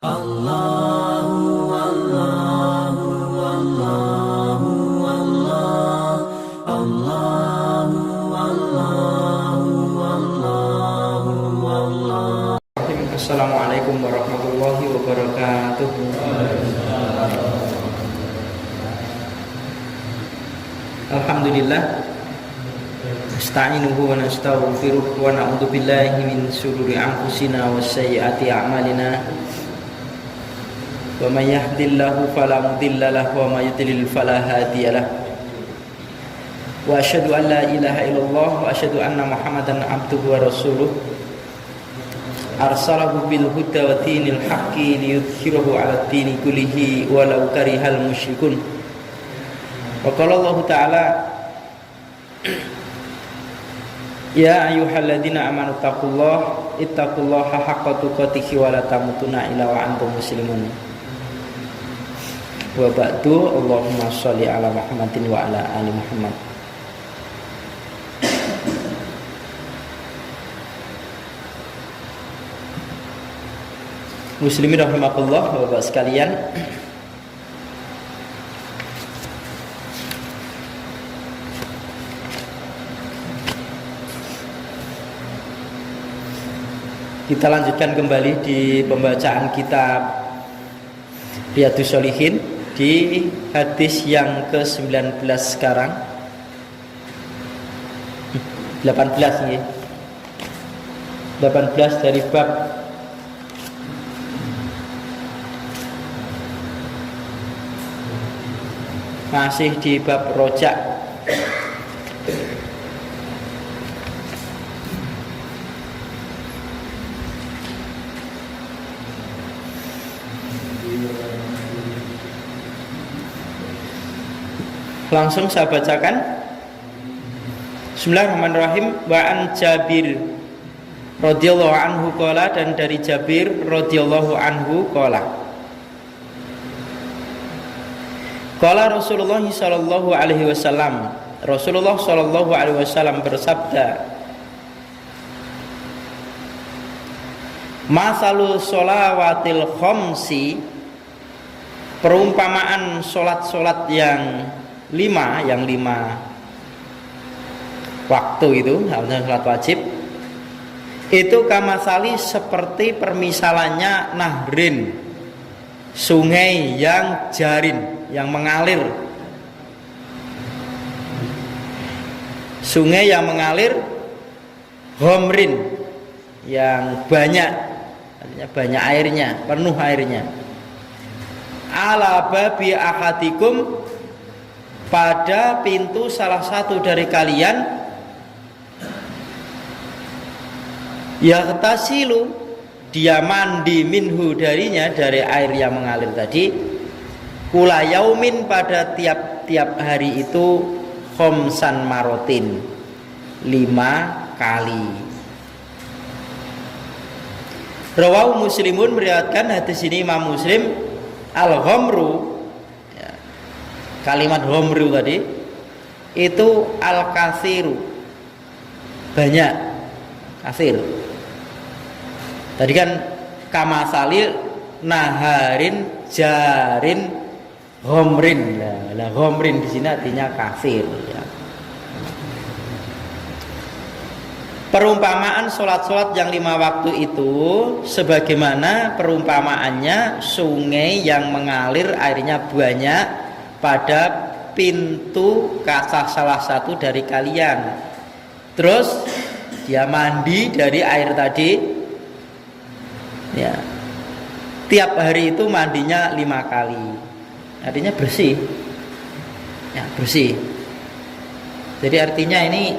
Allahu Allahu Allahu Allah Allahu Allahu Allahu Allah. Assalamualaikum warahmatullahi wabarakatuh. Alhamdulillah, nasta'inuhu wa nastaghfiruh wa na'udzu billahi min shururi anfusina wa sayyiati a'malina. Wa may yahdihillahu fala mudilla lahu wa may yudlil fala hadiya lahu. Wa asyhadu an la ilaha illallah wa asyhadu anna Muhammadan abduhu wa rasuluh. Arsalahu bil huda wa dinil haqqi liyudhhirahu 'ala dini kullihi walau karihal musyrikun. Wa qala Allah ta'ala, ya ayyuhalladzina amanu ittaqullaha haqqa tuqatih wa la tamutunna illa wa antum muslimun. Wa ba'du, Allahumma sholli ala Muhammadin wa ala ali Muhammad. Muslimin rahimakumullah, Bapak sekalian. Kita lanjutkan kembali di pembacaan kitab Riyadhus Shalihin di hadis yang ke-19 sekarang. 18 nih. 18 dari bab masih di bab rojak. Langsung saya bacakan. Bismillahirrahmanirrahim. Wa an Jabir radhiyallahu anhu qala, dan dari Jabir radhiyallahu anhu qala, qala Rasulullah sallallahu alaihi wasallam, Rasulullah sallallahu alaihi wasallam bersabda, masalu sholawatil khamsi, perumpamaan solat-solat yang lima waktu itu, salat wajib itu, kamasali seperti permisalannya nahrin, sungai yang jarin, yang mengalir, sungai yang mengalir, homrin, yang banyak, artinya banyak airnya, penuh airnya, ala babi ahadikum, pada pintu salah satu dari kalian, yaghtasilu, dia mandi, minhu, darinya, dari air yang mengalir tadi, kula yaumin, pada tiap-tiap hari itu, khomsan marotin, 5 kali. Rawahu Muslimun, meriwayatkan hadis ini Imam Muslim. Al-ghamru, kalimat homru tadi itu al-kathiru, banyak, kathir. Tadi kan kamasalil naharin jarin homrin, lah homrin di sini artinya kathir, ya. Perumpamaan sholat-sholat yang 5 waktu itu sebagaimana perumpamaannya sungai yang mengalir, airnya banyak, pada pintu kaca salah satu dari kalian. Terus dia mandi dari air tadi, ya. Tiap hari itu mandinya 5 kali, artinya bersih, ya, bersih. Jadi artinya ini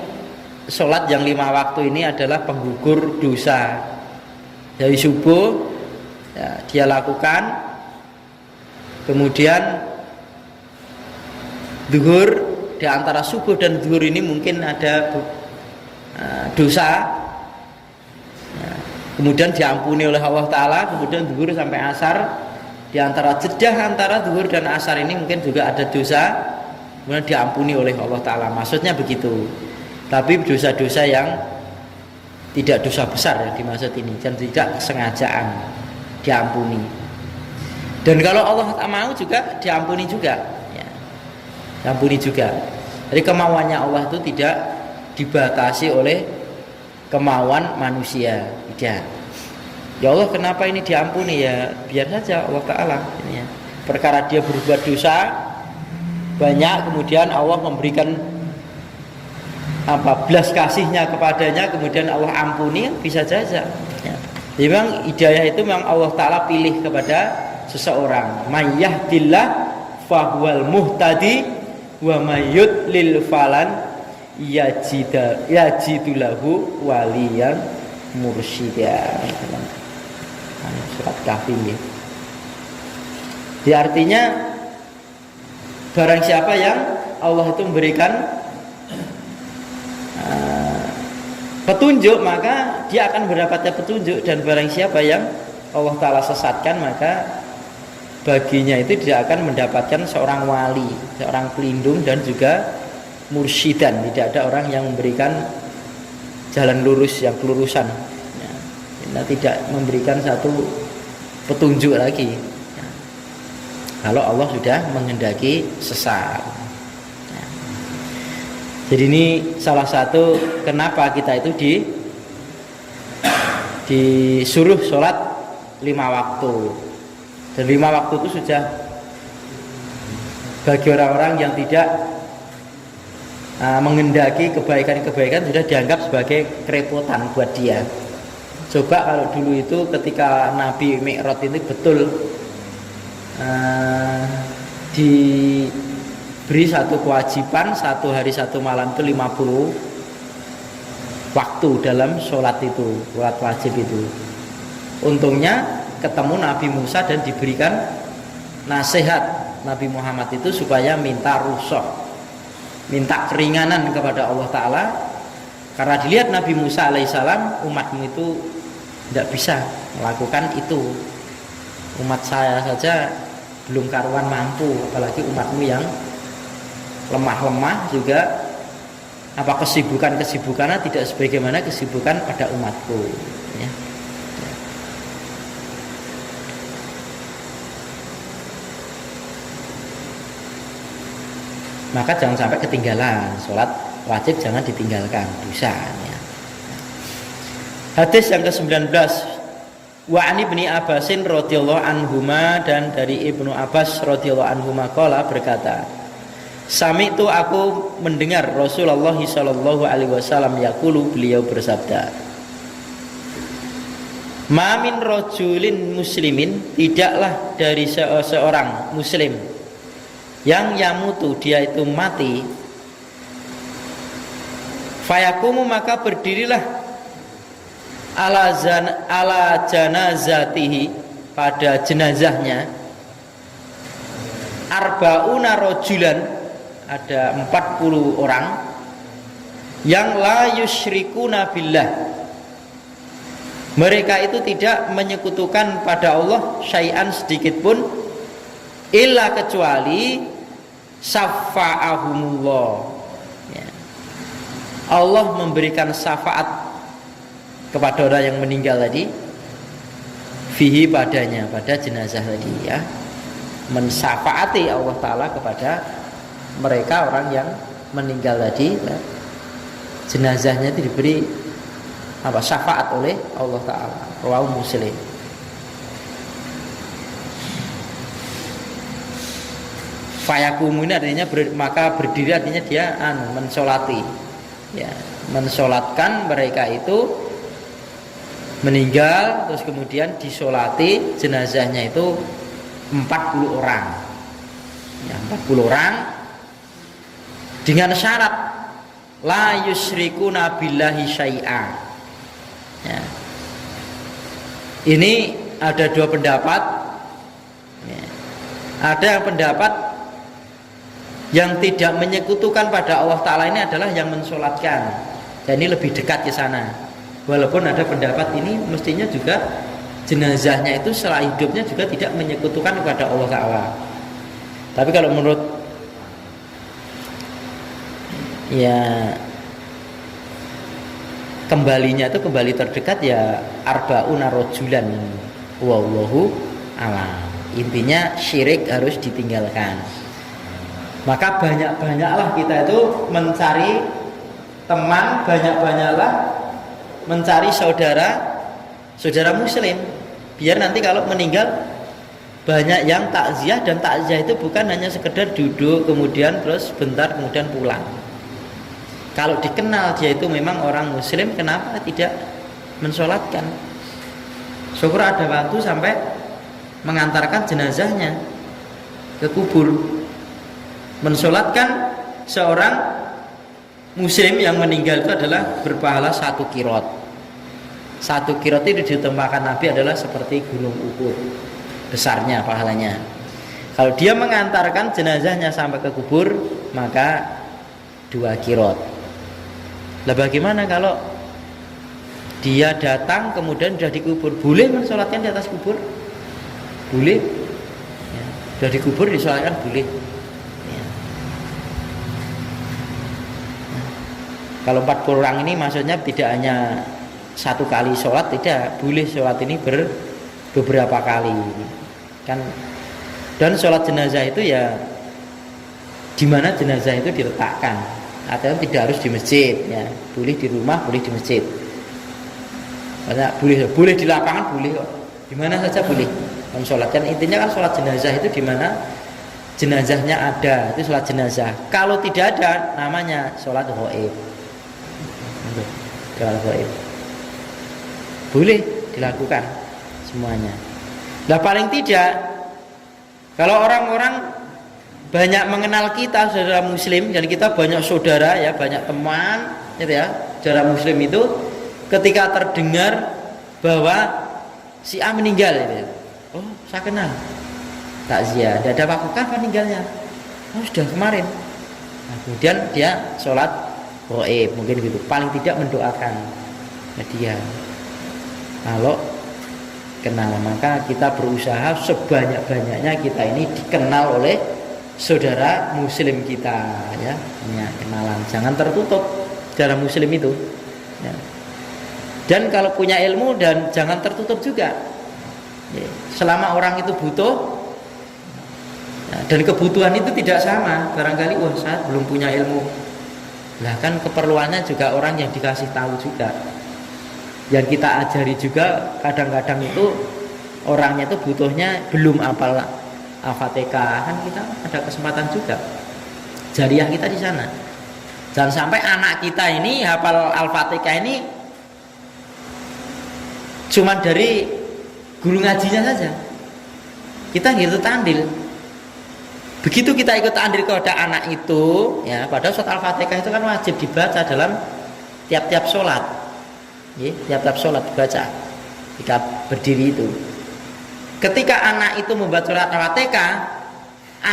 sholat yang 5 waktu ini adalah penggugur dosa. Dari subuh, ya, dia lakukan, kemudian zuhur, di antara subuh dan zuhur ini mungkin ada dosa, ya, kemudian diampuni oleh Allah Ta'ala. Kemudian zuhur sampai asar, di antara jeda antara zuhur dan asar ini mungkin juga ada dosa, kemudian diampuni oleh Allah Ta'ala. Maksudnya begitu. Tapi dosa-dosa yang tidak dosa besar yang dimaksud ini, dan tidak kesengajaan, diampuni. Dan kalau Allah tak mau juga diampuni juga, ya. Diampuni juga. Jadi kemauannya Allah itu tidak dibatasi oleh kemauan manusia, tidak. Ya Allah, kenapa ini diampuni? Ya biar saja Allah Ta'ala ini ya. Perkara dia berbuat dosa banyak, kemudian Allah memberikan belas kasihnya kepadanya, kemudian Allah ampuni, bisa saja ya. Jadi memang hidayah itu memang Allah Ta'ala pilih kepada seseorang. May yahdillah fahuwal muhtadi wa may yudlil falan yajidulahu waliyan mursyida. Surat Kahfi. Jadi artinya barang siapa yang Allah itu memberikan petunjuk, maka dia akan mendapatkan petunjuk. Dan barang siapa yang Allah Ta'ala sesatkan, maka baginya itu tidak akan mendapatkan seorang wali, seorang pelindung, dan juga mursyidan. Tidak ada orang yang memberikan jalan lurus, yang kelurusan ya. Kita tidak memberikan satu petunjuk lagi ya. Kalau Allah sudah menghendaki sesat ya. Jadi ini salah satu kenapa kita itu disuruh sholat 5 waktu. Dan 5 waktu itu sudah bagi orang-orang yang tidak menghendaki kebaikan-kebaikan sudah dianggap sebagai kerepotan buat dia. Coba kalau dulu itu ketika Nabi Mi'raj itu betul diberi satu kewajiban 1 hari 1 malam itu 50 waktu dalam sholat itu, sholat wajib itu. Untungnya ketemu Nabi Musa dan diberikan nasihat Nabi Muhammad itu supaya minta rukhsah, minta keringanan kepada Allah Ta'ala. Karena dilihat Nabi Musa alaihissalam, umatmu itu tidak bisa melakukan itu. Umat saya saja belum karuan mampu, apalagi umatmu yang lemah-lemah juga. Kesibukannya tidak sebagaimana kesibukan pada umatku ya. Maka jangan sampai ketinggalan sholat wajib, jangan ditinggalkan, dosa ya. Hadis yang ke-19, wa an ibni Abbasin radhiyallahu anhuma, dan dari Ibnu Abbas radhiyallahu anhuma qala berkata, sami'tu, aku mendengar Rasulullah sallallahu alaihi wasallam yaqulu, beliau bersabda, ma min rajulin muslimin, tidaklah dari seorang muslim yang yamutu, dia itu mati, fayakumu, maka berdirilah ala janazatihi, pada jenazahnya, arbauna rajulan, ada 40 orang yang la yusyrikuna billah, mereka itu tidak menyekutukan pada Allah syai'an sedikit pun, illa kecuali syafa'ahumullah ya. Allah memberikan syafaat kepada orang yang meninggal tadi, fihi, padanya, pada jenazah tadi ya. Mensyafaati Allah Ta'ala kepada mereka orang yang meninggal tadi ya. Jenazahnya itu diberi syafaat oleh Allah Ta'ala. Rawahu Muslim. Fayakumu ini artinya maka berdiri, artinya dia mensolati ya, mensolatkan mereka itu meninggal, terus kemudian disolati jenazahnya itu 40 orang ya, 40 orang dengan syarat la yusyrikuna billahi syai'a ya. Ini ada 2 pendapat ya. Ada yang pendapat yang tidak menyekutukan pada Allah Ta'ala ini adalah yang mensolatkan. Dan ini lebih dekat ke sana. Walaupun ada pendapat ini mestinya juga jenazahnya itu setelah hidupnya juga tidak menyekutukan kepada Allah Ta'ala. Tapi kalau menurut ya kembalinya itu kembali terdekat ya arbauna rajulan wallahu a'lam. Intinya syirik harus ditinggalkan. Maka banyak-banyaklah kita itu mencari teman, banyak-banyaklah mencari saudara muslim, biar nanti kalau meninggal banyak yang takziah. Dan takziah itu bukan hanya sekedar duduk kemudian terus bentar kemudian pulang. Kalau dikenal dia itu memang orang muslim, kenapa tidak mensolatkan? Syukur ada waktu sampai mengantarkan jenazahnya ke kubur, mensolatkan seorang muslim yang meninggal itu adalah berpahala 1 kirot. 1 kirot itu ditambahkan Nabi adalah seperti gunung Uhud besarnya pahalanya. Kalau dia mengantarkan jenazahnya sampai ke kubur, maka 2 kirot. Lah bagaimana kalau dia datang kemudian sudah dikubur? Boleh mensolatkan di atas kubur? Boleh ya. Sudah dikubur disolatkan boleh ya. Kalau 40 orang ini maksudnya tidak hanya 1 kali sholat, tidak, boleh sholat ini beberapa kali kan. Dan sholat jenazah itu ya di mana jenazah itu diletakkan, atau tidak harus di masjid ya, boleh di rumah, boleh di masjid. Boleh di lapangan, boleh kok, di mana saja boleh mensolatkan. Intinya kan sholat jenazah itu di mana jenazahnya ada, itu sholat jenazah. Kalau tidak ada, namanya sholat ghaib. Sholat ghaib boleh dilakukan semuanya. Nah paling tidak kalau orang-orang banyak mengenal kita saudara muslim, dan kita banyak saudara ya, banyak teman gitu ya, saudara muslim itu ketika terdengar bahwa si A meninggal gitu ya, oh saya kenal, takziah, ada waktu kapan meninggalnya? Oh sudah kemarin. Nah, kemudian dia sholat ghaib mungkin gitu, paling tidak mendoakan dia. Kalau kenal, maka kita berusaha sebanyak-banyaknya kita ini dikenal oleh saudara muslim kita ya, punya kenalan, jangan tertutup saudara muslim itu ya. Dan kalau punya ilmu dan jangan tertutup juga ya. Selama orang itu butuh ya, dan kebutuhan itu tidak sama, barangkali wah saya belum punya ilmu, lah kan keperluannya juga orang yang dikasih tahu juga, yang kita ajari juga. Kadang-kadang itu orangnya itu butuhnya belum hafal Al-Fatihah, kan kita ada kesempatan juga jariah kita di sana. Jangan sampai anak kita ini hafal Al-Fatihah ini cuma dari guru ngajinya saja, kita gitu tandil. Begitu kita ikut andil kepada anak itu ya, padahal surat Al-Fatihah itu kan wajib dibaca dalam tiap-tiap sholat ya, tiap-tiap sholat dibaca ketika berdiri itu. Ketika anak itu membaca surat Al-Fatihah,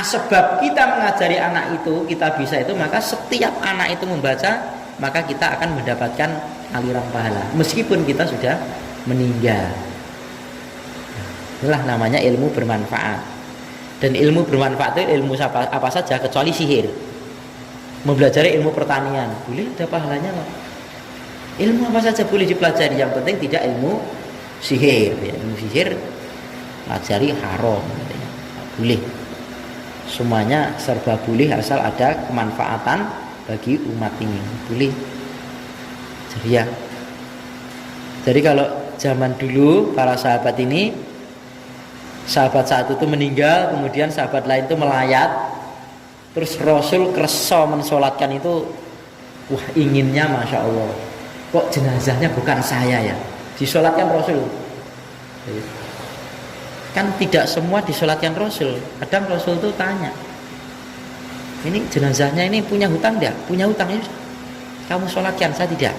sebab kita mengajari anak itu, kita bisa itu, maka setiap anak itu membaca, maka kita akan mendapatkan aliran pahala meskipun kita sudah meninggal. Itulah namanya ilmu bermanfaat. Dan ilmu bermanfaat itu ilmu apa saja kecuali sihir. Mempelajari ilmu pertanian boleh, ada pahalanya loh. Ilmu apa saja boleh dipelajari, yang penting tidak ilmu sihir ya. Ilmu sihir pelajari haram katanya. Boleh, semuanya serba boleh asal ada kemanfaatan bagi umat ini, boleh. Jadi ya, jadi kalau zaman dulu para sahabat ini, sahabat satu itu meninggal, kemudian sahabat lain itu melayat, terus Rasul kerso mensolatkan itu, wah inginnya masya Allah, kok jenazahnya bukan saya ya, disolatkan Rasul. Kan tidak semua disolatkan Rasul. Kadang Rasul itu tanya, ini jenazahnya ini punya hutang tidak? Punya hutang ya, kamu solatkan, saya tidak.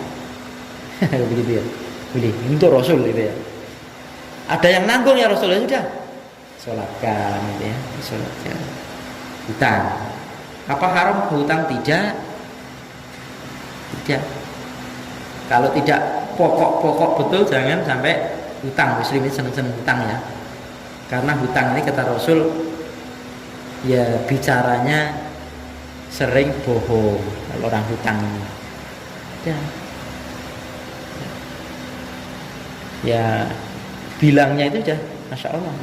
Begitu ya, boleh untuk Rasul gitu ya. Ada yang nanggung ya Rasul, ya sudah solatkan gitu ya, solatkan. Hutang apa haram hutang? Tidak. Kalau tidak pokok-pokok betul, jangan sampai hutang. Muslim ini seneng-seneng hutang ya, karena hutang ini kata Rasul ya bicaranya sering bohong kalau orang hutang ini ya bilangnya itu sudah masya Allah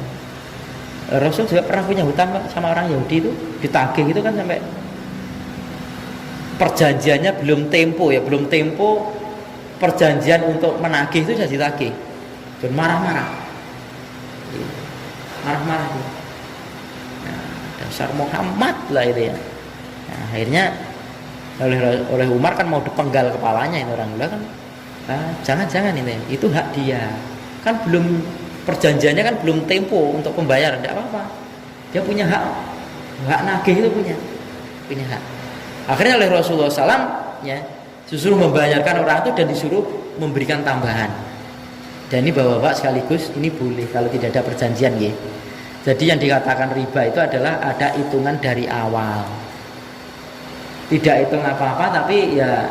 Rasul juga pernah punya hutang sama orang Yahudi itu, ditagih itu kan sampai perjanjiannya belum tempo ya, belum tempo perjanjian untuk menagih itu sudah ditagih. Dan marah-marah. Marah-marah itu. Nah, dasar Muhammad lah itu ya. Nah, akhirnya oleh Umar kan mau dipenggal kepalanya ini orang bilang kan, jangan ini, itu hak dia. Kan belum perjanjiannya kan belum tempo untuk pembayaran, tidak apa-apa. Dia punya hak nagih itu punya hak. Akhirnya oleh Rasulullah SAW ya, disuruh membayarkan orang itu dan disuruh memberikan tambahan. Dan ini bapak-bapak sekaligus ini boleh kalau tidak ada perjanjian ya. Jadi yang dikatakan riba itu adalah ada hitungan dari awal. Tidak hitung apa-apa tapi ya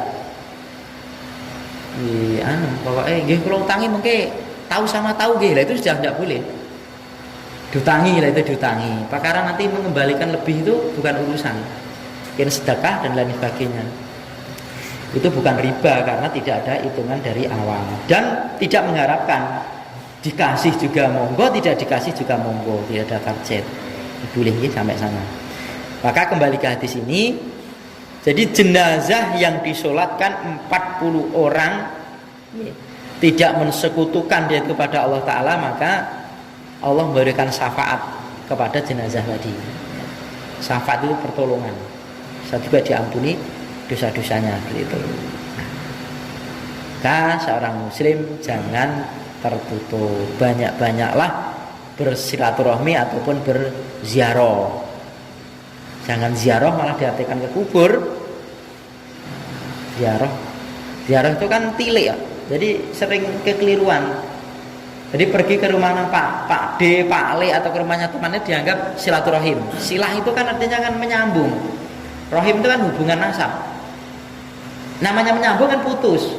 pokoknya nggih kula utangi mengke tahu sama tahu nggih, lah itu sudah tidak boleh. Diutangi lah itu diutangi. Perkara nanti mengembalikan lebih itu bukan urusan. Mungkin sedekah dan lain sebagainya. Itu bukan riba karena tidak ada hitungan dari awal dan tidak mengharapkan dikasih juga monggo, tidak dikasih juga monggo, tidak ada target. Boleh ya sampai sana. Maka kembali ke hadis ini, jadi jenazah yang disolatkan 40 orang tidak mensekutukan dia kepada Allah Ta'ala, maka Allah memberikan syafaat kepada jenazah tadi. Syafaat itu pertolongan, saya juga diampuni dosa-dosanya gitu. Maka seorang muslim jangan tertutup, banyak-banyaklah bersilaturahmi ataupun berziarah. Jangan ziarah malah diartikan ke kubur. Ziarah itu kan tilik ya. Jadi sering kekeliruan. Jadi pergi ke rumahnya Pak D, Pak Le atau ke rumahnya temannya dianggap silaturahim. Silah itu kan artinya kan menyambung. Rahim itu kan hubungan nasab. Namanya menyambung kan putus.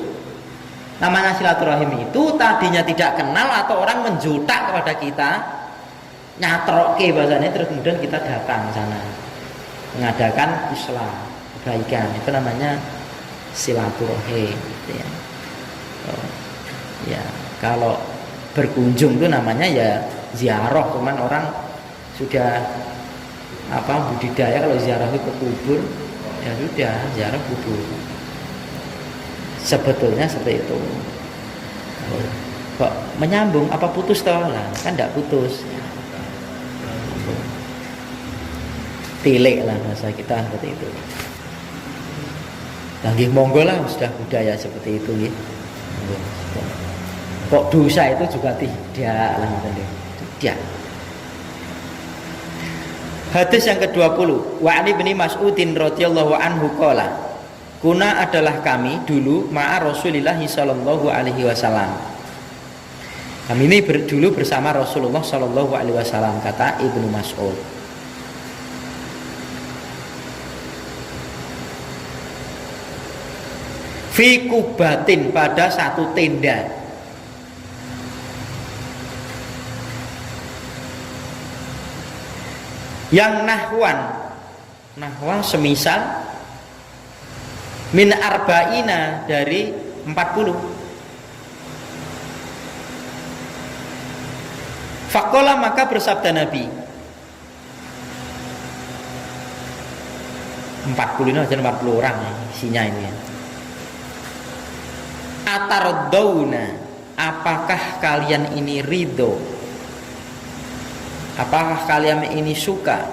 Namanya silaturahim itu tadinya tidak kenal atau orang menjutak kepada kita, nyatroke bahasanya, terus kemudian kita datang sana mengadakan Islam, kebaikan, itu namanya silaturahim gitu ya. Ya kalau berkunjung itu namanya ya ziarah, cuman orang sudah budidaya kalau ziarah itu ke kubur, ya sudah ziarah kubur. Sebetulnya seperti itu. Kok menyambung apa putus toh? Lah, kan tidak putus. Tilik lah bahasa kita seperti itu. Lagi monggo lah sudah budaya seperti itu ya. Kok dosa itu juga tidak lah tidak. Hadis yang ke-20, wa ani bin Mas'udin radhiyallahu anhu qala, kuna adalah kami dulu ma'a Rasulillah sallallahu alaihi wasallam. Kami ini dulu bersama Rasulullah sallallahu alaihi wasallam, kata Ibnu Mas'ud. Fi kubatin, pada satu tenda. Yang nahwan semisal min arba'ina, dari 40. Faqala, maka bersabda Nabi, 40 ini aja 40 orang ya, isinya ini ya. Atardawna, apakah kalian ini ridho? Apakah kalian ini suka?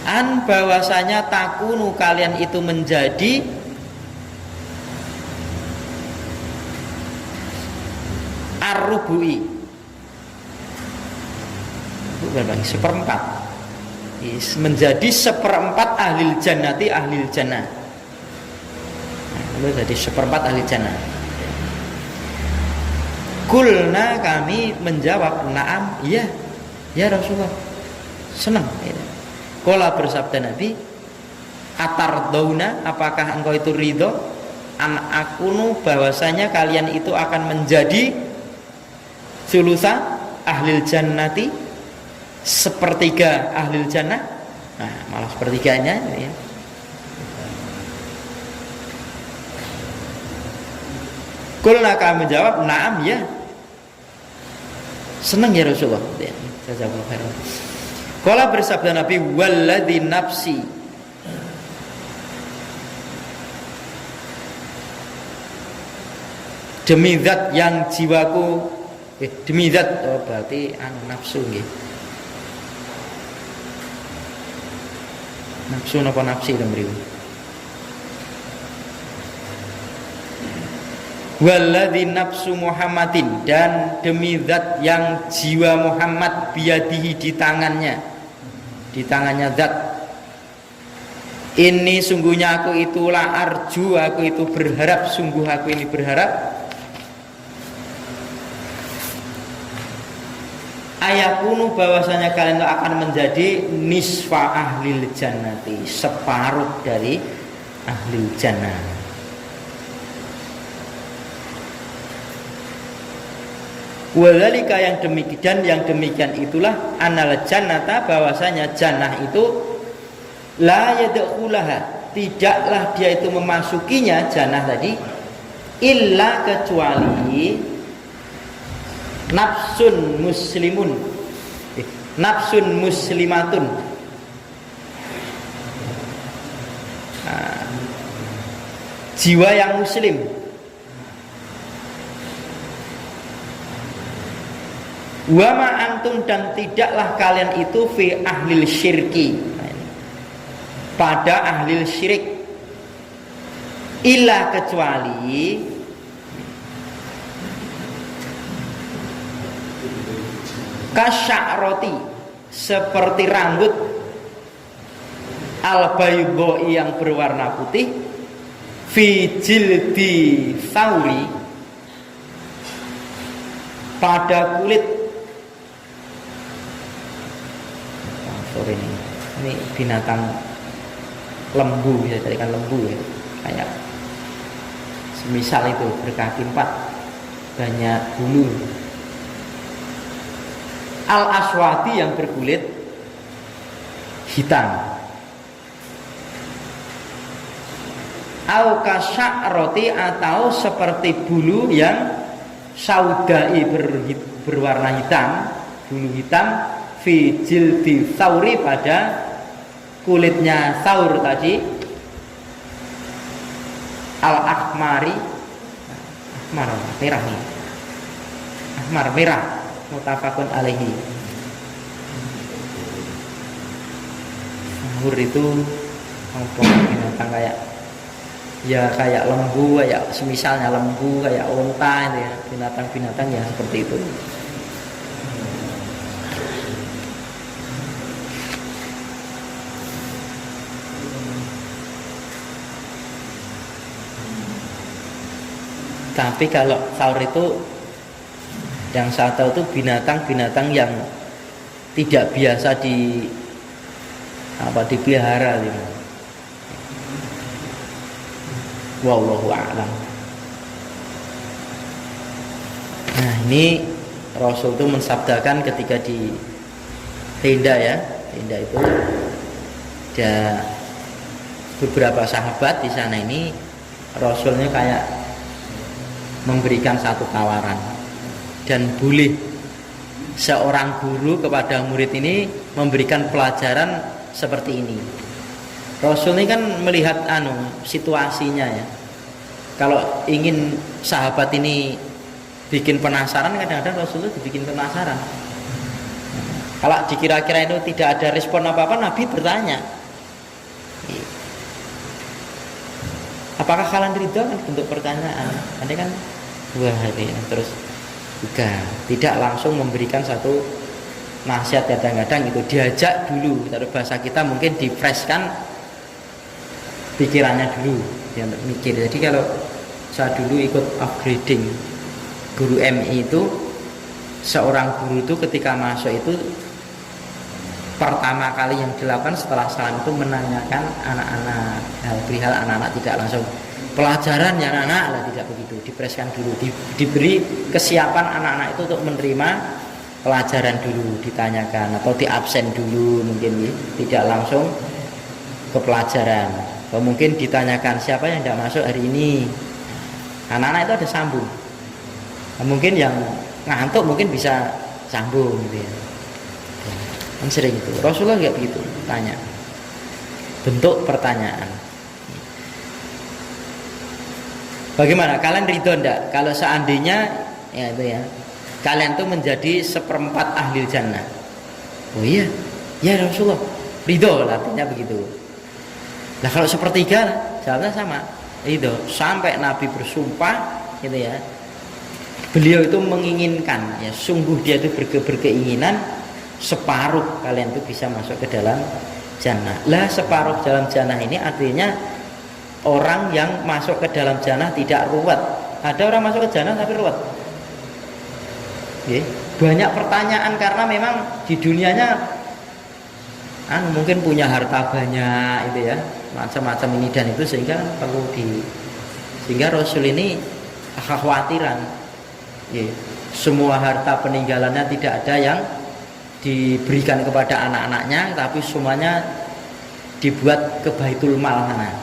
An, bahwasanya takunu, kalian itu menjadi ar-rubu'i, seperempat, menjadi seperempat ahlil jannati, ahlil jannah. Lalu jadi seperempat ahli jannah. Kulna, kami menjawab, na'am, iya ya Rasulullah, senang. Qala, bersabda Nabi, atardauna, apakah engkau itu ridho, an akunu, bahwasanya kalian itu akan menjadi sulusa ahlil jannati, sepertiga ahlil jannah. Nah, malah sepertiganya ya. Kulna, kami menjawab, na'am ya, senang ya Rasulullah. Jazakallahu khairan. Qala bersabda Nabi, walladzi nafsi, demi zat yang jiwaku, demi zat, oh berarti nafsu nggih. Nafsu napa nafsi to mriku? Walladzi nafsu Muhammadin, dan demi zat yang jiwa Muhammad biadihi, di tangannya zat. Ini sungguhnya aku itulah arju, aku itu berharap, sungguh aku ini berharap, ayakunu, bahwasanya kalian itu akan menjadi nisfa ahlil jannati, separuh dari ahlil jannah. Walalika, yang demikian itulah anal jannata, bahwasanya jannah itu la yadkhulaha, tidaklah dia itu memasukinya jannah tadi, illa kecuali nafsun muslimun, nafsun muslimatun, jiwa yang muslim. Wa ma antum, dan tidaklah kalian itu fi ahlil syirki, pada ahlil syirik, illa kecuali kasya'roti, seperti rambut, al-baydha'i, yang berwarna putih, fi jildi tsauri, pada kulit, ini binatang lembu, bisa jadikan lembu ya, kayak semisal itu berkaki 4, banyak bulu, al-aswati, yang berkulit hitam, al-kasya'roti, atau seperti bulu yang saudai, berwarna hitam, bulu hitam, fi jildi tsauri, pada kulitnya tsaur tadi, al-ahmari, ahmar merah nih, ahmar merah, mutafakun alaihi. Tsaur itu apa, binatang kayak, ya kayak lembu, kayak semisalnya lembu, kayak unta itu ya, binatang-binatang ya seperti itu. Tapi kalau tsaur itu, yang saya tahu itu binatang-binatang yang tidak biasa dipelihara gitu. Wallahu a'lam. Nah, ini Rasul itu mensabdakan ketika di tenda ya, tenda itu ada beberapa sahabat di sana. Ini Rasulnya kayak memberikan satu tawaran, dan boleh seorang guru kepada murid ini memberikan pelajaran seperti ini. Rasul ini kan melihat situasinya ya. Kalau ingin sahabat ini bikin penasaran, kadang-kadang Rasul itu dibikin penasaran. Kalau dikira-kira itu tidak ada respon apa-apa, Nabi bertanya, apakah kalian ridho? Kan bentuk pertanyaan. Nanti kan wah ini terus juga tidak langsung memberikan satu nasihat, kadang-kadang itu diajak dulu, kalau bahasa kita mungkin di-freshkan pikirannya dulu, dia mikir. Jadi kalau saya dulu ikut upgrading guru MI itu, seorang guru itu ketika masuk itu pertama kali yang dilakukan setelah salam itu menanyakan anak-anak hal anak-anak, tidak langsung pelajaran yang anak lah, tidak begitu, dipreskan dulu, diberi kesiapan anak-anak itu untuk menerima pelajaran dulu, ditanyakan atau di absen dulu mungkin ya, tidak langsung ke pelajaran. Atau mungkin ditanyakan siapa yang tidak masuk hari ini, anak-anak itu ada sambung. Mungkin yang ngantuk mungkin bisa sambung gitu ya. Kan sering itu. Rasulullah nggak begitu tanya. Bentuk pertanyaan. Bagaimana? Kalian ridho enggak? Kalau seandainya ya itu ya, kalian tuh menjadi seperempat ahli jannah. Oh iya, ya Rasulullah. Ridho artinya begitu. Nah kalau sepertiga, jawabnya sama. Ridho. Sampai Nabi bersumpah, gitu ya. Beliau itu menginginkan, ya sungguh dia itu berkeinginan separuh kalian itu bisa masuk ke dalam jannah. Lah separuh dalam jannah ini artinya orang yang masuk ke dalam jannah tidak ruwet. Ada orang masuk ke jannah tapi ruwet. Banyak pertanyaan karena memang di dunianya mungkin punya harta banyak itu ya, macam-macam ini dan itu sehingga sehingga Rasul ini kekhawatiran. Semua harta peninggalannya tidak ada yang diberikan kepada anak-anaknya, tapi semuanya dibuat ke Baitul Mal sana.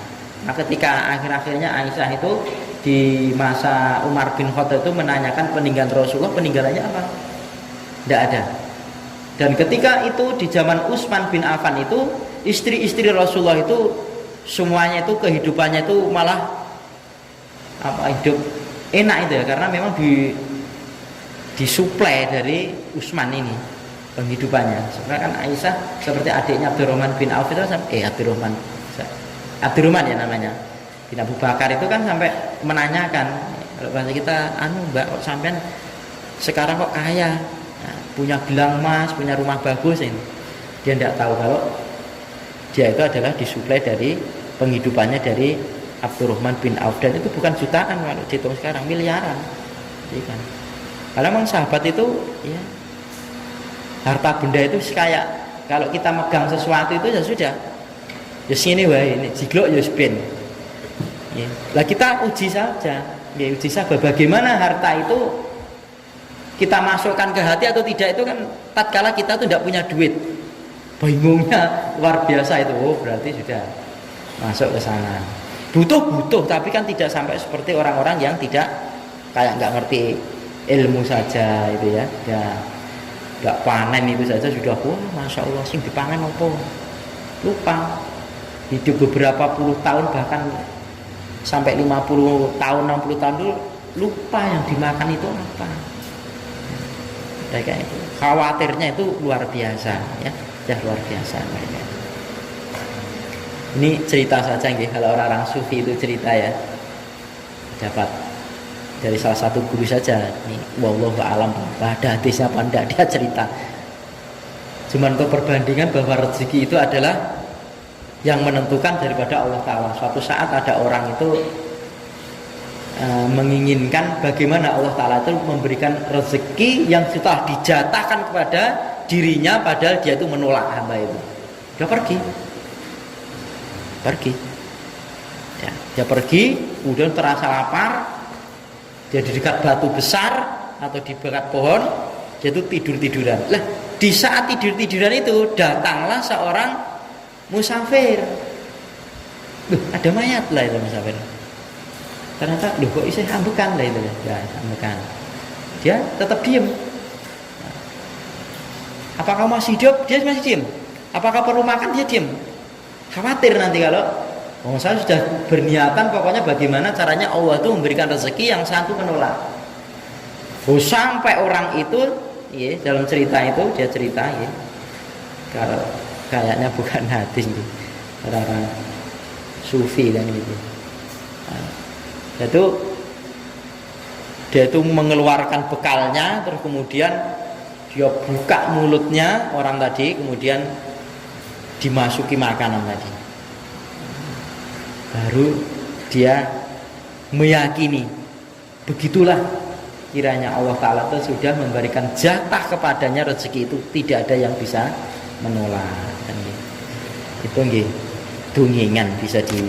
Nah ketika akhir-akhirnya Aisyah itu di masa Umar bin Khattab itu menanyakan peninggalan Rasulullah, peninggalannya apa? Tidak ada. Dan ketika itu di zaman Utsman bin Affan itu istri-istri Rasulullah itu semuanya itu kehidupannya itu malah hidup enak itu ya, karena memang disuplai dari Utsman ini penghidupannya. Sebenarnya kan Aisyah seperti adiknya Abdurrahman bin Auf itu Abdurrahman ya namanya bin Abu Bakar itu kan sampai menanyakan, kalau bahasa kita Mbak kok sampean sekarang kok kaya, punya gelang emas, punya rumah bagus ini. Dia tidak tahu kalau dia itu adalah disuplai dari penghidupannya dari Abdurrahman bin Auf, dan itu bukan jutaan kalau dihitung sekarang, miliaran. Kan. Kalau memang sahabat itu ya harta benda itu kayak kalau kita megang sesuatu itu ya sudah. Ya sini wae ini jiglok ya spin. Ya. Lah kita uji saja. Ya uji saja bagaimana harta itu kita masukkan ke hati atau tidak, itu kan tatkala kita tuh tidak punya duit. Bingungnya luar biasa itu. Oh, berarti sudah masuk ke sana. Butuh tapi kan tidak sampai seperti orang-orang yang tidak kayak nggak ngerti ilmu saja itu ya. Ya nggak panen itu saja sudah masya Allah sing dipangan apa, lupa hidup beberapa puluh tahun bahkan sampai 50 tahun 60 tahun dulu lupa yang dimakan itu apa. Kayak itu khawatirnya itu luar biasa ya luar biasa mereka. Ini cerita saja nggih, kalau orang-orang sufi itu cerita ya, dapat dari salah satu guru saja. Ini wallahu a'lam, ada hadisnya apa enggak, dia cerita. Cuman untuk perbandingan bahwa rezeki itu adalah yang menentukan daripada Allah Ta'ala. Suatu saat ada orang itu menginginkan bagaimana Allah Ta'ala itu memberikan rezeki yang sudah dijatahkan kepada dirinya, padahal dia itu menolak hamba itu. Dia pergi ya, dia pergi, kemudian terasa lapar, dia di dekat batu besar atau di dekat pohon, dia itu tidur-tiduran. Lah di saat tidur-tiduran itu datanglah seorang musafir. Ada mayat lah itu musafir. Ternyata kok isih ambekan lah itu ya, ambekan. Dia tetap diam. Apakah masih hidup? Dia masih diam. Apakah perlu makan? Dia diam. Khawatir nanti kalau saya sudah berniatan pokoknya bagaimana caranya Allah itu memberikan rezeki yang satu menolak. Sampai orang itu ya, dalam cerita itu dia cerita ya, kalau kayaknya bukan hadis gitu, orang-orang sufi dan gitu. Dia itu mengeluarkan bekalnya, terus kemudian dia buka mulutnya orang tadi, kemudian dimasuki makanan tadi. Baru dia meyakini begitulah kiranya Allah Ta'ala itu sudah memberikan jatah kepadanya rezeki itu, tidak ada yang bisa menolak. Dan itu nggih dungingan bisa di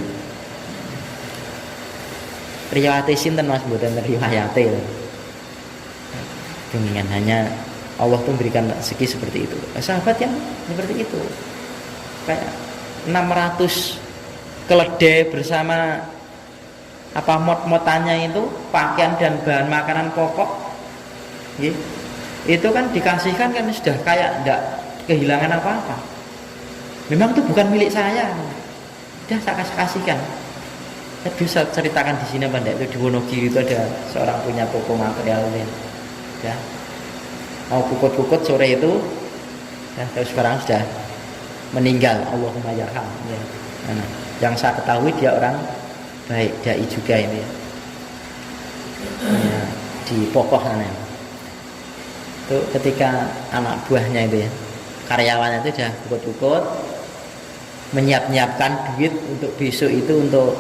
riwayate sinten Mas, mboten riwayate. Dungingan hanya Allah tuh memberikan rezeki seperti itu. Sahabat yang seperti itu kayak 600 keledai bersama mot-motannya itu, pakaian dan bahan makanan pokok itu kan dikasihkan kan sudah kayak kehilangan apa-apa. Memang itu bukan milik saya. Udah saya kasihkan. Saya bisa ceritakan di sini Banda, itu di Wonogiri itu ada seorang punya toko material ini. Ya. Mau kukut-kukut sore itu, ya, terus sekarang sudah meninggal. Allahumma yarham. Ya. Nah, yang saya ketahui dia orang baik, dai juga ini. Ya, di Pokoh sana. Itu ketika anak buahnya itu ya, karyawannya itu sudah kukut-kukut, menyiapkan duit untuk besok itu untuk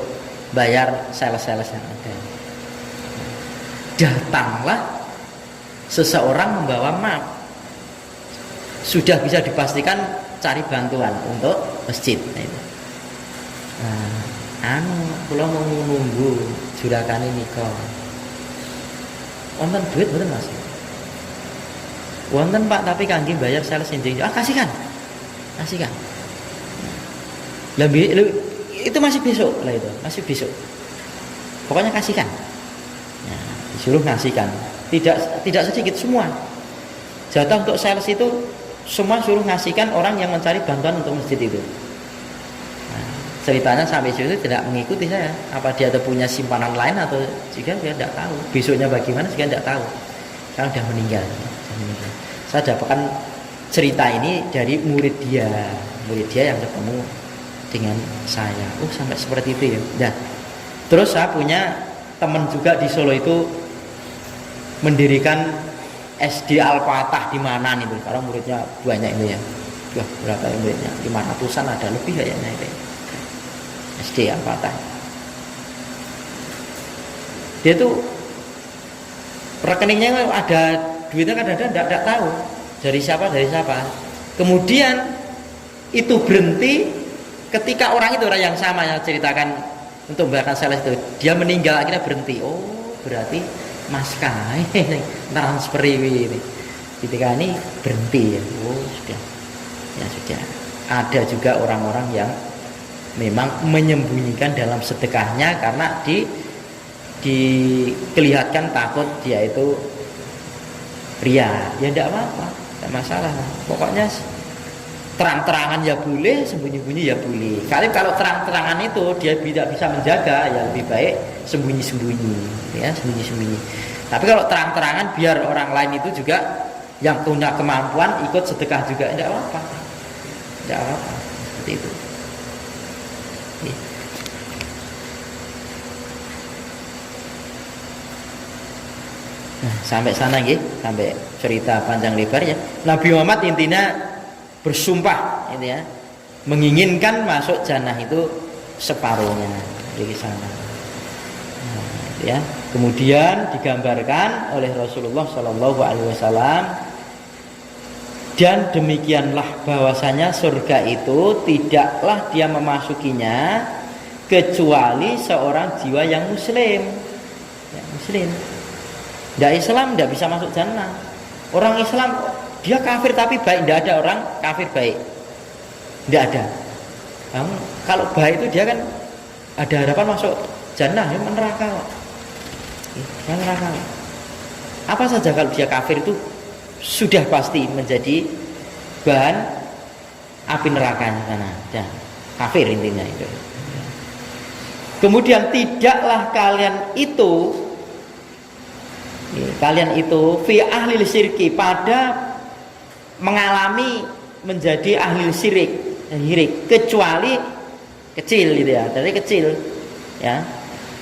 bayar sales-sales yang ada. Datanglah seseorang membawa map, sudah bisa dipastikan cari bantuan untuk masjid. Nah, kalau mau nunggu juragan ini kok, wonten duit betul Mas? Wonten Pak, tapi kangge bayar sales sendiri. Kasihkan. Lebih itu masih besok lah, itu masih besok. Pokoknya kasihkan. Ya, disuruh ngasihkan. Tidak sedikit, semua. Jatah untuk sales itu semua suruh ngasihkan orang yang mencari bantuan untuk masjid itu. Nah, ceritanya sampai situ tidak mengikuti saya. Apa dia ada punya simpanan lain atau juga dia tidak tahu. Besoknya bagaimana juga tidak tahu. Sekarang sudah meninggal. Saya dapatkan cerita ini dari murid dia yang ketemu dengan saya. Sampai seperti itu ya. Nah, terus saya punya teman juga di Solo itu mendirikan SD Al-Fatah di mana nih, karena muridnya banyak itu ya. Berapa muridnya? 500-an ada lebih kayaknya itu. SD Al-Fatah. Dia tuh rekeningnya ada duitnya, kadang-kadang tidak tahu dari siapa. Kemudian itu berhenti ketika orang yang sama yang ceritakan untuk membayarkan sales itu, dia meninggal, akhirnya berhenti. Berarti Mas Kai transfer ini ketika ini berhenti ya. Sudah. Ada juga orang-orang yang memang menyembunyikan dalam sedekahnya karena dikelihatan takut dia itu ria. Ya tidak apa-apa, tidak masalah. Pokoknya terang-terangan ya boleh, sembunyi-sembunyi ya boleh. Kalau terang-terangan itu dia tidak bisa menjaga, ya lebih baik sembunyi-sembunyi, ya sembunyi-sembunyi. Tapi kalau terang-terangan biar orang lain itu juga yang punya kemampuan ikut sedekah juga, tidak apa-apa, seperti itu. Nah, sampai sana gitu, sampai cerita panjang lebar ya. Nabi Muhammad intinya bersumpah ini ya, menginginkan masuk jannah itu separuhnya dari sana. Nah, ya. Kemudian digambarkan oleh Rasulullah Shallallahu Alaihi Wasallam, dan demikianlah bahwasanya surga itu tidaklah dia memasukinya kecuali seorang jiwa yang muslim. Ya, muslim. Tidak Islam tidak bisa masuk jannah. Orang Islam dia kafir tapi baik, tidak ada orang kafir baik, tidak ada. Kalau baik itu dia kan ada harapan masuk jannah, ya neraka kok. Neraka. Apa saja kalau dia kafir itu sudah pasti menjadi bahan api nerakanya sana. Ya, kafir intinya itu. Kemudian tidaklah kalian itu fi ahli syirki, pada mengalami menjadi ahli syirik, kecuali kecil gitu ya, dari kecil ya,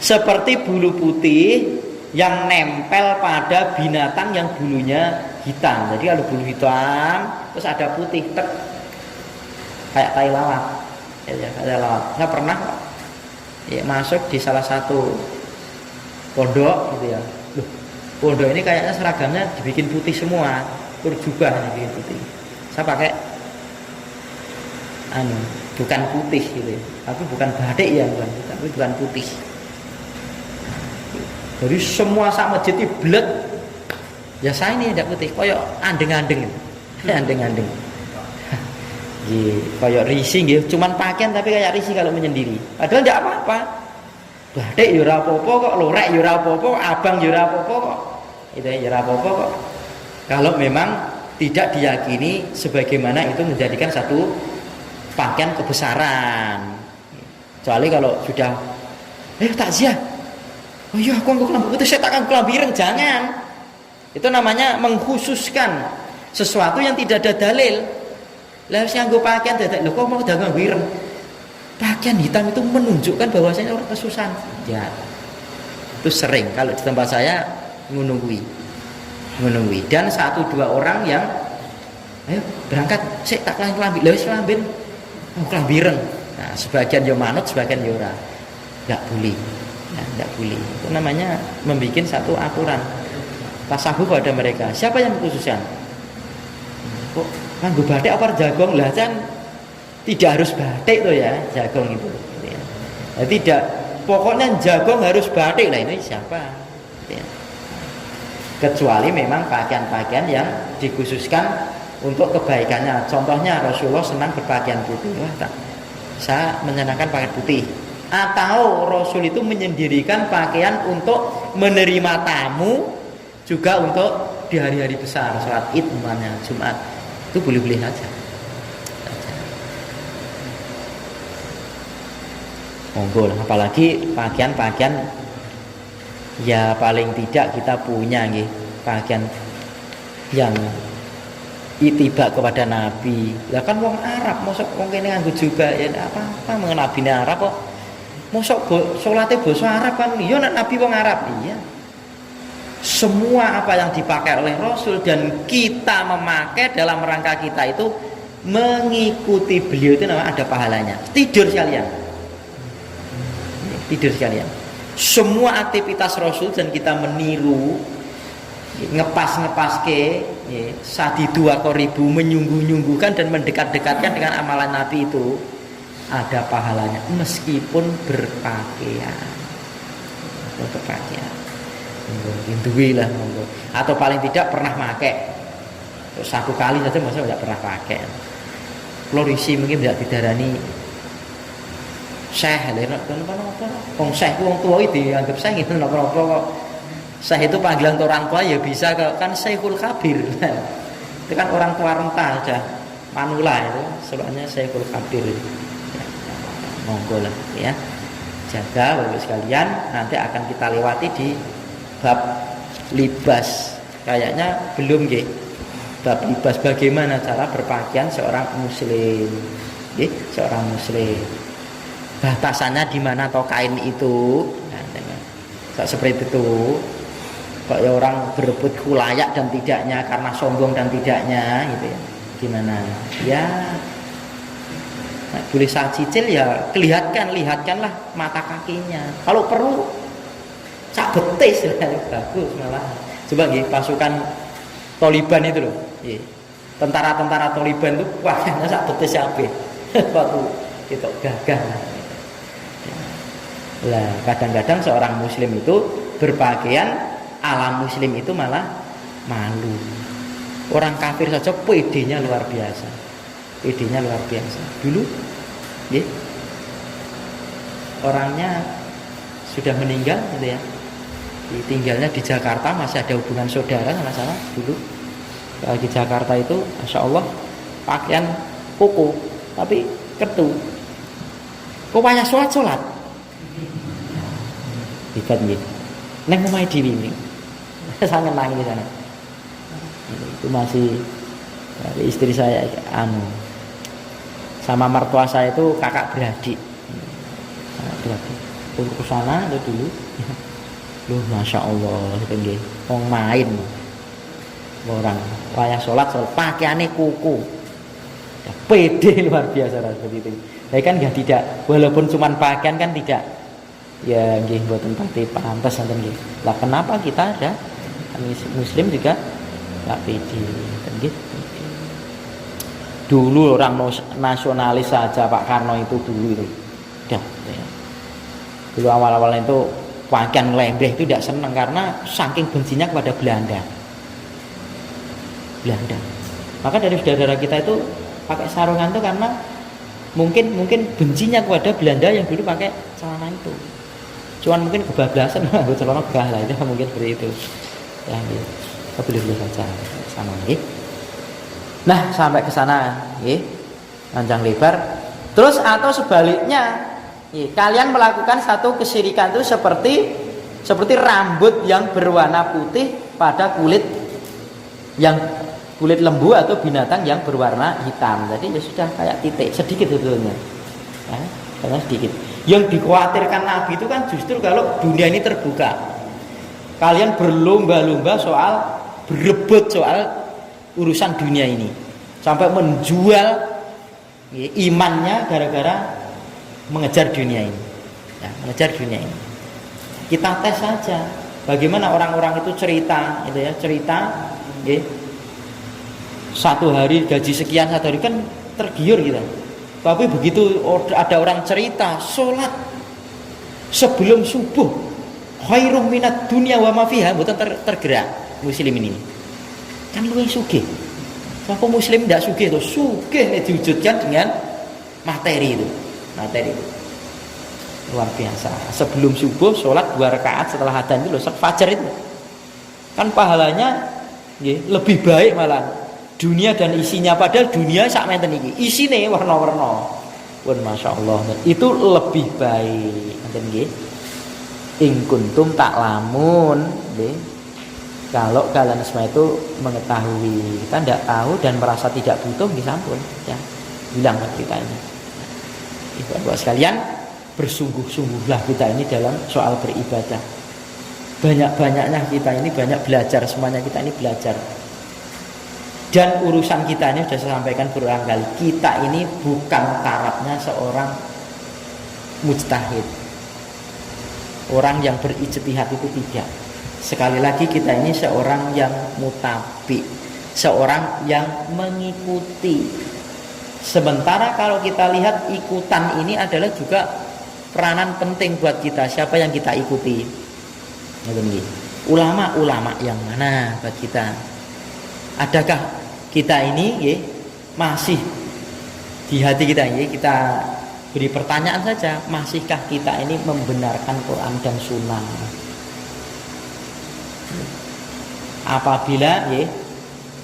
seperti bulu putih yang nempel pada binatang yang bulunya hitam. Jadi kalau bulu hitam terus ada putih, kayak tai lalat ya, kayak lalat. Saya pernah ya masuk di salah satu pondok gitu ya. Pondok ini kayaknya seragamnya dibikin putih semua, berjubah dibikin putih. Saya pakai bukan putih gitu ya, tapi bukan batik ya, tapi bukan putih. Jadi semua sak masjid itu blek. Ya saya ini tidak putih, koyok andeng-andeng. Andeng-andeng. Koyok risi gitu, cuman pakaian tapi kayak risi kalau menyendiri. Padahal tidak apa-apa. Batik ya ora apa-apa kok, lorek ya ora apa-apa, abang ya ora apa-apa kok. Itu ya ora apa-apa kok. Kalau memang tidak diyakini sebagaimana itu menjadikan satu pakaian kebesaran. Kecuali kalau sudah takziah, oh iya aku nganggo kelambi putih, saya tak nganggo kelambi ireng, jangan. Itu namanya mengkhususkan sesuatu yang tidak ada dalil. Lah wis nganggo pakaian dadak lho kok mau nganggo ireng. Pakaian hitam itu menunjukkan bahwasanya orang kesusahan. Ya. Itu sering kalau di tempat saya menunggu. Dan 1-2 orang yang ayo berangkat sik tak kelambi. Lah wis kelambi. Oh kelambi ireng. Nah, sebagian yo manut, sebagian yo ora. Enggak boleh. Nah, enggak boleh. Itu namanya membuat satu aturan tasawuf pada mereka. Siapa yang mengkhususkan? Kok nganggo batik apa jagong? Lah kan tidak harus batik tuh ya, jagong itu. Ya. Nah, tidak, pokoknya jagong harus batik lah, ini siapa? Ya. Kecuali memang pakaian-pakaian yang dikhususkan untuk kebaikannya. Contohnya Rasulullah senang berpakaian putih. Wah, tak. Saya menyenangkan pakaian putih. Atau Rasul itu menyendirikan pakaian untuk menerima tamu, juga untuk di hari-hari besar, sholat Id umpamanya, Jumat, itu boleh-boleh saja. Monggo lah, apalagi pakaian-pakaian ya paling tidak kita punya nggih, pakaian yang itibak kepada Nabi. Lah kan wong Arab, mosok wong kene nganggo juga ya apa mengenabine Arab kok. Mosok salate basa Arab kan ya nek Nabi wong Arab. Iya. Semua apa yang dipakai oleh Rasul dan kita memakai dalam rangka kita itu mengikuti beliau itu namanya ada pahalanya. Tidur sekalian. Semua aktivitas Rasul dan kita meniru, ngepas ke, sadidu akoribu, menyungguh-nyungguhkan dan mendekat-dekatkan dengan amalan Nabi itu ada pahalanya meskipun berpakaian. Duwi lah, atau paling tidak pernah pakai. Satu kali saja masa tidak pernah pakai. Florisi mungkin tidak didarani syekh, wong syekh wong tua itu dianggap syekh itu napa-napa kok. Syekh itu panggilan orang tua ya bisa kan Syekhul Kabir. Itu kan orang tua renta aja. Manula itu sebabnya Syekhul Kabir. Ya, monggo lah ya. Jaga Bapak sekalian, nanti akan kita lewati di bab libas. Kayaknya belum nggih. Bab libas, bagaimana cara berpakaian seorang muslim. Nggih, seorang muslim. Batasannya di mana atau kain itu. Nah, seperti itu. Kok ya orang berebut khulayak dan tidaknya karena sombong dan tidaknya gitu ya. Gimana? Ya boleh saya cicil ya lihatkanlah mata kakinya. Kalau perlu cak betis bagus malah. Coba nggih pasukan Taliban itu loh. Tentara-tentara Taliban itu wahnya sak betis kabeh. Waktu itu gagah. Lah kadang-kadang seorang muslim itu berpakaian ala muslim itu malah malu. Orang kafir saja pedenya luar biasa. Dulu orangnya sudah meninggal gitu ya. Tinggalnya di Jakarta, masih ada hubungan saudara sama salah dulu. Kalau di Jakarta itu Masya Allah pakaian koko tapi kertu. Kok banyak sholat hebat nih. Neng omah dhewe ini. Saya nangis di sana. Itu masih istri saya sama mertua saya itu kakak beradik. Untuk ke sana itu dulu. Loh Masya Allah itu nggih. Wong main. Orang wayah sholat pakaiane kuku. Ya, pede luar biasa seperti itu. Tapi kan tidak, walaupun cuman pakaian kan tidak. Ya nggih mboten pati pantes enten nggih. Lah kenapa kita ada muslim juga enggak pede nggih. Dulu orang nasionalis saja Pak Karno itu dulu itu. Ya. Dulu awal-awal itu pakaian lembeh itu tidak senang karena saking bencinya kepada Belanda. Maka dari saudara kita itu pakai sarungan itu karena mungkin bencinya kepada Belanda yang dulu pakai celana itu. Cuman mungkin kebablasan nganggo celana gah lah itu mungkin seperti itu. Ya nggih. Boleh saja sama nggih. Nah, sampai ke sana, nggih. Panjang lebar. Terus atau sebaliknya, nggih, kalian melakukan satu kesyirikan itu seperti rambut yang berwarna putih pada kulit lembu atau binatang yang berwarna hitam. Jadi ya sudah kayak titik sedikit sebetulnya. Karena sedikit. Yang dikhawatirkan Nabi itu kan justru kalau dunia ini terbuka. Kalian berlomba-lomba berebut soal urusan dunia ini. Sampai menjual imannya gara-gara mengejar dunia ini. Ya, mengejar dunia ini. Kita tes saja. Bagaimana orang-orang itu cerita, gitu ya, cerita, ya, satu hari gaji sekian, satu hari kan tergiur kita. Tapi begitu ada orang cerita sholat sebelum subuh khairum minat dunia wa ma fiha, mboten tergerak muslim ini. Kan luwih sugih. Siapa muslim tidak sugih itu? Sugih nek diwujudkan dengan materi itu. Materi itu. Luar biasa. Sebelum subuh sholat 2 rakaat setelah adzan itu loh, fajar itu. Kan pahalanya lebih baik malah. Dunia dan isinya, padahal dunia sak menten iki. Isine warna-warna. Pun masyaallah. Itu lebih baik. Ngoten nggih. In kuntum taklamun, nggih. Kalau kalian semua itu mengetahui, kita tidak tahu dan merasa tidak butuh, nggih sampun. Ya. Hilang kita ini. Ibu-ibu sekalian, bersungguh-sungguhlah kita ini dalam soal beribadah. Banyak-banyaknya kita ini banyak belajar, semuanya kita ini belajar. Dan urusan kita ini sudah saya sampaikan berulang kali, kita ini bukan tarafnya seorang mujtahid, orang yang berijtihad itu tidak. Sekali lagi kita ini seorang yang mutabi, seorang yang mengikuti. Sementara kalau kita lihat ikutan ini adalah juga peranan penting buat kita. Siapa yang kita ikuti? Ulama-ulama yang mana buat kita? Adakah kita ini masih di hati kita kita beri pertanyaan saja, masihkah kita ini membenarkan Quran dan Sunnah? Apabila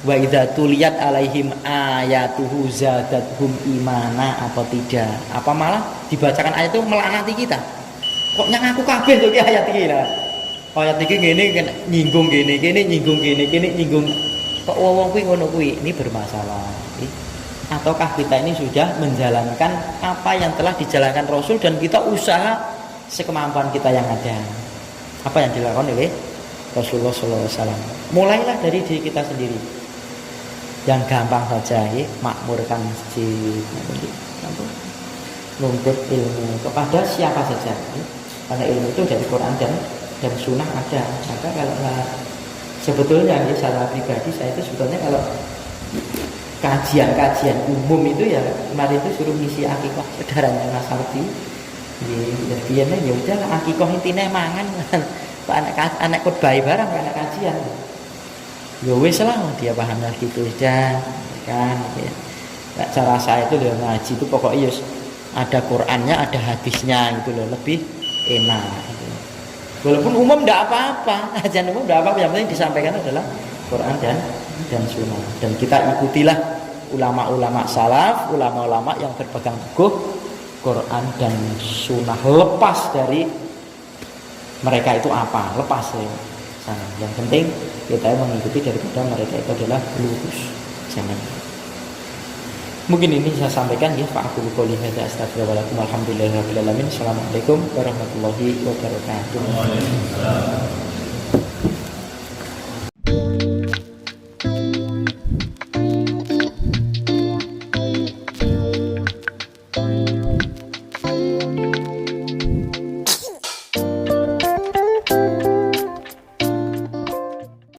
wa idza tuliyat alaihim ayatuhu zadathum imana atau tidak, apa malah dibacakan ayat itu melaknati kita? Kok ngaku kabeh to ki ayat iki lah. Ayat iki ngene nyinggung ngene, nyinggung ngene, nyinggung. Kok wong kuwi ngono kuwi, ini bermasalah. Ataukah kita ini sudah menjalankan apa yang telah dijalankan Rasul dan kita usaha sekemampuan kita yang ada? Apa yang dilakukan oleh Rasulullah SAW? Mulailah dari diri kita sendiri. Yang gampang saja, makmurkan masjid, nuntut ilmu kepada siapa saja. Karena ilmu itu dari Quran dan Sunnah ada. Maka kalau sebetulnya secara pribadi saya itu sebetulnya kalau kajian umum itu ya kemarin itu suruh ngisi akikah saudaranya Mas Ardi. Ya udah akikah intinya mangan anak khotbah barang anak kajian. Ya wis lah dia paham gitu dah kan. Ya. Cara saya itu loh ngaji itu pokoknya ada Qurannya, ada hadisnya gitu loh, lebih enak. Gitu. Walaupun umum tidak apa-apa, ajaran umum tidak apa-apa, yang penting disampaikan adalah Quran dan Sunnah. Dan kita ikutilah ulama-ulama salaf, ulama-ulama yang berpegang teguh Quran dan Sunnah. Lepas dari mereka itu apa? Lepas ya. Yang penting kita mengikuti daripada mereka itu adalah lurus. Jangan. Mungkin ini saya sampaikan ya. Fa'aqulu qouli hadza astaghfirullahaladzim. Alhamdulillahirabbil alamin. Assalamualaikum warahmatullahi wabarakatuh.